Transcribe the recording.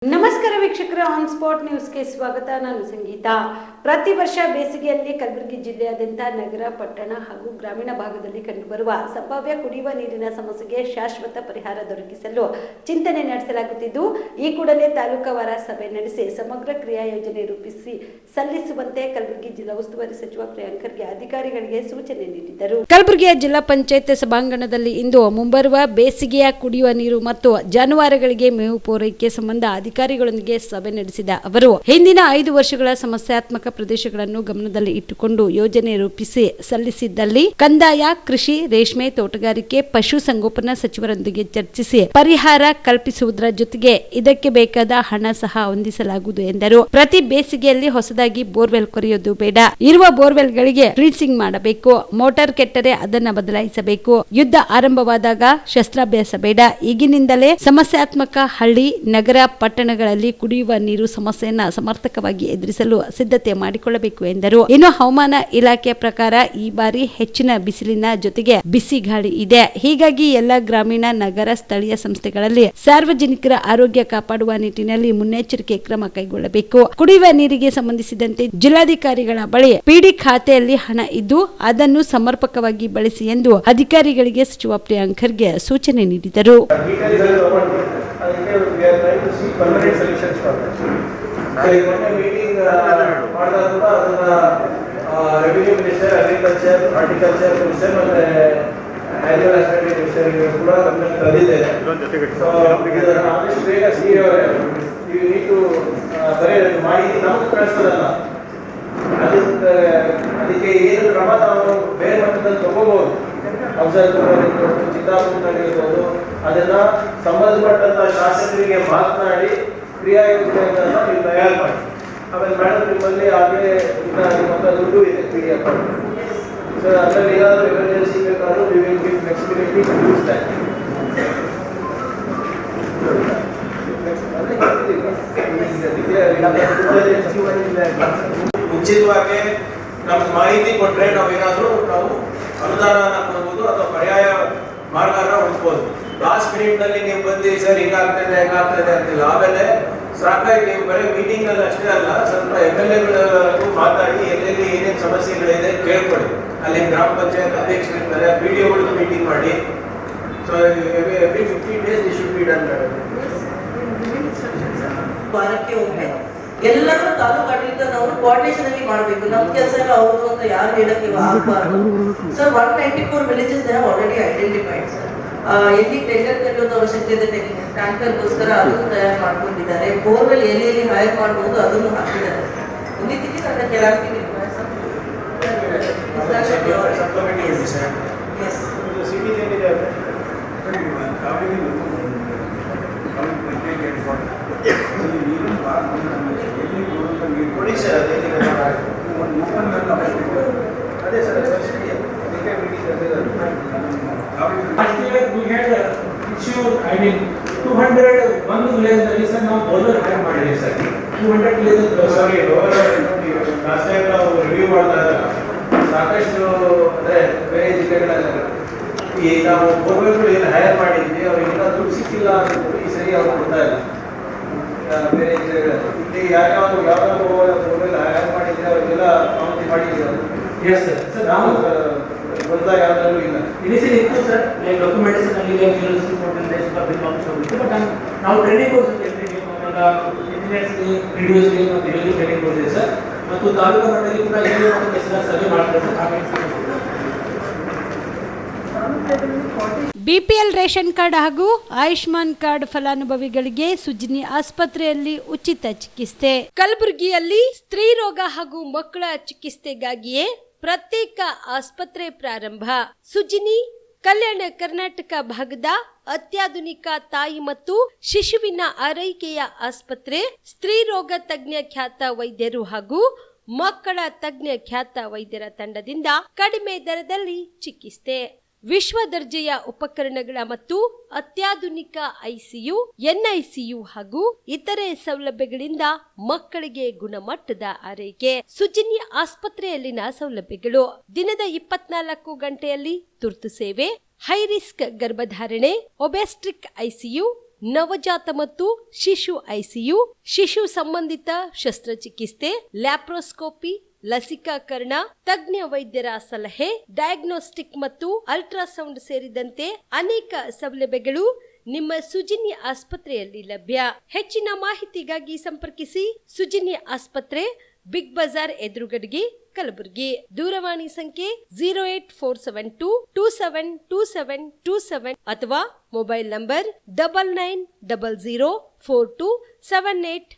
ನಮಸ್ಕಾರ ವೀಕ್ಷಕರ, on spot ನ್ಯೂಸ್ಗೆ ಸ್ವಾಗತ. ನಾನು ಸಂಗೀತ. ಪ್ರತಿ ವರ್ಷ ಬೇಸಿಗೆಯಲ್ಲಿ ಕಲಬುರಗಿ ಜಿಲ್ಲೆಯಾದ್ಯಂತ ನಗರ, ಪಟ್ಟಣ ಹಾಗೂ ಗ್ರಾಮೀಣ ಭಾಗದಲ್ಲಿ ಕಂಡುಬರುವ ಸಂಭಾವ್ಯ ಕುಡಿಯುವ ನೀರಿನ ಸಮಸ್ಯೆಗೆ ಶಾಶ್ವತ ಪರಿಹಾರ ದೊರಕಿಸಲು ಚಿಂತನೆ ನಡೆಸಲಾಗುತ್ತಿದ್ದು, ಈ ಕೂಡಲೇ ತಾಲೂಕುವಾರ ಸಭೆ ನಡೆಸಿ ಸಮಗ್ರ ಕ್ರಿಯಾ ಯೋಜನೆ ರೂಪಿಸಿ ಸಲ್ಲಿಸುವಂತೆ ಕಲಬುರಗಿ ಜಿಲ್ಲಾ ಉಸ್ತುವಾರಿ ಸಚಿವ ಪ್ರಿಯಾಂಕ್ ಖರ್ಗೆ ಅಧಿಕಾರಿಗಳಿಗೆ ಸೂಚನೆ ನೀಡಿದರು. ಕಲಬುರಗಿಯ ಜಿಲ್ಲಾ ಪಂಚಾಯತ್ ಸಭಾಂಗಣದಲ್ಲಿ ಇಂದು ಮುಂಬರುವ ಬೇಸಿಗೆಯ ಕುಡಿಯುವ ನೀರು ಮತ್ತು ಜಾನುವಾರುಗಳಿಗೆ ಮೇವು ಪೂರೈಕೆ ಸಂಬಂಧ ಅಧಿಕಾರಿಗಳೊಂದಿಗೆ ಸಭೆ ನಡೆಸಿದ ಅವರು, ಹಿಂದಿನ 5 ವರ್ಷಗಳ ಸಮಸ್ಯಾತ್ಮಕ ಪ್ರದೇಶಗಳನ್ನು ಗಮನದಲ್ಲಿ ಇಟ್ಟುಕೊಂಡು ಯೋಜನೆ ರೂಪಿಸಿ ಸಲ್ಲಿಸಿದ್ದಲ್ಲಿ ಕಂದಾಯ, ಕೃಷಿ, ರೇಷ್ಮೆ, ತೋಟಗಾರಿಕೆ, ಪಶು ಸಂಗೋಪನಾ ಸಚಿವರೊಂದಿಗೆ ಚರ್ಚಿಸಿ ಪರಿಹಾರ ಕಲ್ಪಿಸುವುದರ ಜೊತೆಗೆ ಇದಕ್ಕೆ ಬೇಕಾದ ಹಣ ಸಹ ಹೊಂದಿಸಲಾಗುವುದು ಎಂದರು. ಪ್ರತಿ ಬೇಸಿಗೆಯಲ್ಲಿ ಹೊಸದಾಗಿ ಬೋರ್ವೆಲ್ ಕೊರೆಯೋದು ಬೇಡ. ಇರುವ ಬೋರ್ವೆಲ್ಗಳಿಗೆ ಫ್ರೀಸಿಂಗ್ ಮಾಡಬೇಕು. ಮೋಟಾರ್ ಕೆಟ್ಟರೆ ಅದನ್ನ ಬದಲಾಯಿಸಬೇಕು. ಯುದ್ಧ ಆರಂಭವಾದಾಗ ಶಸ್ತ್ರಾಭ್ಯಾಸ ಬೇಡ. ಈಗಿನಿಂದಲೇ ಸಮಸ್ಯಾತ್ಮಕ ಹಳ್ಳಿ, ನಗರ, ಪಟ್ಟಣಗಳಲ್ಲಿ ಕುಡಿಯುವ ನೀರು ಸಮಸ್ಯೆಯನ್ನ ಸಮರ್ಥಕವಾಗಿ ಎದುರಿಸಲು ಸಿದ್ಧತೆ ಮಾಡಿಕೊಳ್ಳಬೇಕು ಎಂದರು. ಇನ್ನು ಹವಾಮಾನ ಇಲಾಖೆ ಪ್ರಕಾರ ಈ ಬಾರಿ ಹೆಚ್ಚಿನ ಬಿಸಿಲಿನ ಜೊತೆಗೆ ಬಿಸಿ ಗಾಳಿ ಇದೆ. ಹೀಗಾಗಿ ಎಲ್ಲ ಗ್ರಾಮೀಣ, ನಗರ, ಸ್ಥಳೀಯ ಸಂಸ್ಥೆಗಳಲ್ಲಿ ಸಾರ್ವಜನಿಕರ ಆರೋಗ್ಯ ಕಾಪಾಡುವ ನಿಟ್ಟಿನಲ್ಲಿ ಮುನ್ನೆಚ್ಚರಿಕೆ ಕ್ರಮ ಕೈಗೊಳ್ಳಬೇಕು. ಕುಡಿಯುವ ನೀರಿಗೆ ಸಂಬಂಧಿಸಿದಂತೆ ಜಿಲ್ಲಾಧಿಕಾರಿಗಳ ಬಳಿ ಪಿಡಿ ಖಾತೆಯಲ್ಲಿ ಹಣ ಇದ್ದು ಅದನ್ನು ಸಮರ್ಪಕವಾಗಿ ಬಳಸಿ ಎಂದು ಅಧಿಕಾರಿಗಳಿಗೆ ಸಚಿವ ಪ್ರಿಯಾಂಕ್ ಖರ್ಗೆ ಸೂಚನೆ ನೀಡಿದರು. permanent solutions for that. So, in meeting, revenue minister, agriculture, horticulture minister, and annual aspect minister, ಕೂಡ ಗಮನಕ್ಕೆ ತಂದಿದ್ದೇನೆ. So, ಆದಷ್ಟು ಬೇಗ you need to ಮಾಡಿ ನಮಗೆ ಕಳಿಸೋದಲ್ಲ. ಅದಕ್ಕೆ ಏನು ಕ್ರಮ ನಾವು ಬೇರೆ ಮಟ್ಟದಲ್ಲಿ ತಗೋಬಹುದು. ಚಿತ್ತಾಪುರದಲ್ಲಿರ್ಬೋದು, ಅದನ್ನ ಸಂಬಂಧಪಟ್ಟಂತ ಶಾಸಕರಿಗೆ ಮಾತನಾಡಿ ಕ್ರಿಯಾ ಯೋಜನೆಗಳನ್ನ ನೀವು ತಯಾರು ಮಾಡಿ. ಆಮೇಲೆ ಮೇಡಮ್ ನಿಮ್ಮಲ್ಲಿ ಆಗಲೇ ನಿಮ್ಮ ದುಡ್ಡು ಇದೆ PDF. ಸೊ ಅದರಲ್ಲಿ ಏನಾದರೂ ಎಮರ್ಜೆನ್ಸಿ ಬೇಕಾದರೂ we will give flexibility to use that. ಮುಂಚಿತವಾಗಿ ನಮ್ಗೆ ಮಾಹಿತಿ ಕೊಟ್ಟರೆ ನಾವೇನಾದರೂ ನಾವು ಅನುದಾನ ಕೊಡ್ಬೋದು ಅಥವಾ ಪರ್ಯಾಯ ಮಾರ್ಗನ ಹುಡುಕ್ಬೋದು. ಲಾಸ್ಟ್ ಮಿನಿಟ್ ನಲ್ಲಿ ನೀವು ಬಂದು ಸರ್ ಹಿಂಗಾಗ್ತದೆ ಅಂತಿಲ್ಲ. ಆಮೇಲೆ ಸಾಕಾಗಿ ನೀವು ಬರೀ ಮೀಟಿಂಗ್ ಅಲ್ಲಿ ಅಷ್ಟೇ ಅಲ್ಲ, ಸ್ವಲ್ಪ MLA ಮಾತಾಡಿ ಎಲ್ಲೆಲ್ಲಿ ಏನೇನು ಸಮಸ್ಯೆಗಳಿದೆ ಕೇಳ್ಕೊಳ್ಳಿ. ಅಲ್ಲಿ ಗ್ರಾಮ ಪಂಚಾಯತ್ ಅಧ್ಯಕ್ಷರಿರ್ತಾರೆ, PDOಗಳಿಗೂ ಮೀಟಿಂಗ್ ಮಾಡಿ. So every 15 days it should be done. ವಾರಕ್ಕೆ ಒಮ್ಮೆ ಎಲ್ಲರೂ ತಾಲೂಕು ಆಡಳಿತ ನಾವು ಕೋಆರ್ಡಿನೇಷನ್ ಅಲ್ಲಿ ಮಾಡಬೇಕು. ನಮ್ಮ ಕೆಲಸ ಎಲ್ಲ ಅವ್ರದ್ದು ಅಂತ ಯಾರು ಹೇಳಕ್ಕೆ ಆಗಬಾರ್ದು. Sir 194 villages they have already identified sir. ಎಲ್ಲಿ ಟೆಂಡರ್ ಕಟ್ಟೋದು ಅವಶ್ಯಕತೆ ಇದೆ, ಟ್ಯಾಂಕರ್ಗೋಸ್ಕರ ಅದನ್ನು ತಯಾರು ಮಾಡ್ಕೊಂಡಿದ್ದಾರೆ. ಬೋರ್ವೆಲ್ ಎಲ್ಲಿ ಹೈರ್ ಮಾಡಬಹುದು ಅದನ್ನು ಹಾಕಿದ್ದಾರೆ. ಮುಂದಿನ ನನ್ನ ಕೆಲವು we had issue, I mean 201 village sir ನಾವು ಬೋರ್ವೆಲ್ ಹೈರ್ ಮಾಡಿದ್ದೀವಿ ಸರ್. 200 ವಿಲೇಜ್ ಸಾರಿ ಲಾಸ್ಟ್ ಟೈಮ್ ನಾವು ರಿವ್ಯೂ ಮಾಡಿದಾಗ ಸಾಕಷ್ಟು ಅಂದರೆ ಬೇರೆ ಜಿಲ್ಲೆಗಳಲ್ಲಿ ಈ ನಾವು ಬೋರ್ವೆಲ್ಗಳು ಏನು ಹೈರ್ ಮಾಡಿದ್ವಿ ಅವ್ರಿಗೆಲ್ಲ ದುಡ್ಡು ಸಿಕ್ಕಿಲ್ಲ ಅಂತ ಈ ಸರಿ ಅವ್ರು ಕೊಡ್ತಾ ಇಲ್ಲ. ಬೇರೆ ಜಿಲ್ಲೆಗಳಲ್ಲಿ ಇಲ್ಲಿ ಯಾವ್ಯಾವ ಬೋರ್ವೆಲ್ ಹೈರ್ ಮಾಡಿದ್ರೆ ಅವ್ರಿಗೆಲ್ಲ ಪಾವತಿ ಮಾಡಿದ್ದೀವಿ. Yes sir. ಸರ್ ನಾವು ಬಂದಾಗ ಯಾವ್ದಾದ್ರು ಇಲ್ಲ ಇನಿಷಿಯಲ್ ಇತ್ತು ಸರ್, ಡಾಕ್ಯುಮೆಂಟೇಶನ್ ಅಲ್ಲಿ ಬಟ್ ನಾವು ಟ್ರೈನಿಂಗ್ ಕೊಡ್ತೀವಿ. ಇಂಜಿನಿಯರ್ಸ್ಗೆ, PDOಸ್ಗೆ ನಾವು ದಿನದಲ್ಲಿ ಟ್ರೈನಿಂಗ್ ಕೊಡ್ತೀವಿ ಸರ್. ಮತ್ತು ತಾಲೂಕು ಮಟ್ಟದಲ್ಲಿ ಕೂಡ ಸರ್ವೆ ಮಾಡ್ತಾರೆ ಸರ್. ಬಿಪಿಎಲ್ ರೇಷನ್ ಕಾರ್ಡ್ ಹಾಗೂ ಆಯುಷ್ಮಾನ್ ಕಾರ್ಡ್ ಫಲಾನುಭವಿಗಳಿಗೆ ಸುಜಿನಿ ಆಸ್ಪತ್ರೆಯಲ್ಲಿ ಉಚಿತ ಚಿಕಿತ್ಸೆ. ಕಲಬುರಗಿಯಲ್ಲಿ ಸ್ತ್ರೀ ರೋಗ ಹಾಗೂ ಮಕ್ಕಳ ಚಿಕಿತ್ಸೆಗಾಗಿಯೇ ಪ್ರತ್ಯೇಕ ಆಸ್ಪತ್ರೆ ಪ್ರಾರಂಭ. ಸುಜಿನಿ ಕಲ್ಯಾಣ ಕರ್ನಾಟಕ ಭಾಗದ ಅತ್ಯಾಧುನಿಕ ತಾಯಿ ಮತ್ತು ಶಿಶುವಿನ ಆರೈಕೆಯ ಆಸ್ಪತ್ರೆ. ಸ್ತ್ರೀ ರೋಗ ತಜ್ಞ ಖ್ಯಾತ ವೈದ್ಯರು ಹಾಗೂ ಮಕ್ಕಳ ತಜ್ಞ ಖ್ಯಾತ ವೈದ್ಯರ ತಂಡದಿಂದ ಕಡಿಮೆ ದರದಲ್ಲಿ ಚಿಕಿತ್ಸೆ. ವಿಶ್ವ ದರ್ಜೆಯ ಉಪಕರಣಗಳ ಮತ್ತು ಅತ್ಯಾಧುನಿಕ ICU, NICU ಹಾಗೂ ಇತರೆ ಸೌಲಭ್ಯಗಳಿಂದ ಮಕ್ಕಳಿಗೆ ಗುಣಮಟ್ಟದ ಆರೈಕೆ. ಸುಜಿನಿ ಆಸ್ಪತ್ರೆಯಲ್ಲಿನ ಸೌಲಭ್ಯಗಳು: ದಿನದ 24 ಗಂಟೆಯಲ್ಲಿ ತುರ್ತು ಸೇವೆ, ಹೈ ರಿಸ್ಕ್ ಗರ್ಭಧಾರಣೆ, ಒಬೆಸ್ಟ್ರಿಕ್ ICU, ನವಜಾತ ಮತ್ತು ಶಿಶು ಐಸಿಯು, ಶಿಶು ಸಂಬಂಧಿತ ಶಸ್ತ್ರಚಿಕಿತ್ಸೆ, ಲ್ಯಾಪ್ರೋಸ್ಕೋಪಿ, ಲಸಿಕಾಕರಣ, ತಜ್ಞ ವೈದ್ಯರ ಸಲಹೆ, ಡಯಾಗ್ನೋಸ್ಟಿಕ್ ಮತ್ತು ಅಲ್ಟ್ರಾಸೌಂಡ್ ಸೇರಿದಂತೆ ಅನೇಕ ಸೌಲಭ್ಯಗಳು ನಿಮ್ಮ ಸುಜಿನ್ಯ ಆಸ್ಪತ್ರೆಯಲ್ಲಿ ಲಭ್ಯ. ಹೆಚ್ಚಿನ ಮಾಹಿತಿಗಾಗಿ ಸಂಪರ್ಕಿಸಿ ಸುಜಿನ್ಯ ಆಸ್ಪತ್ರೆ, ಬಿಗ್ ಬಜಾರ್ ಎದುರುಗಡೆಗೆ, ಕಲಬುರಗಿ. ದೂರವಾಣಿ ಸಂಖ್ಯೆ 08472272727 ಅಥವಾ ಮೊಬೈಲ್ ನಂಬರ್ 9900427814.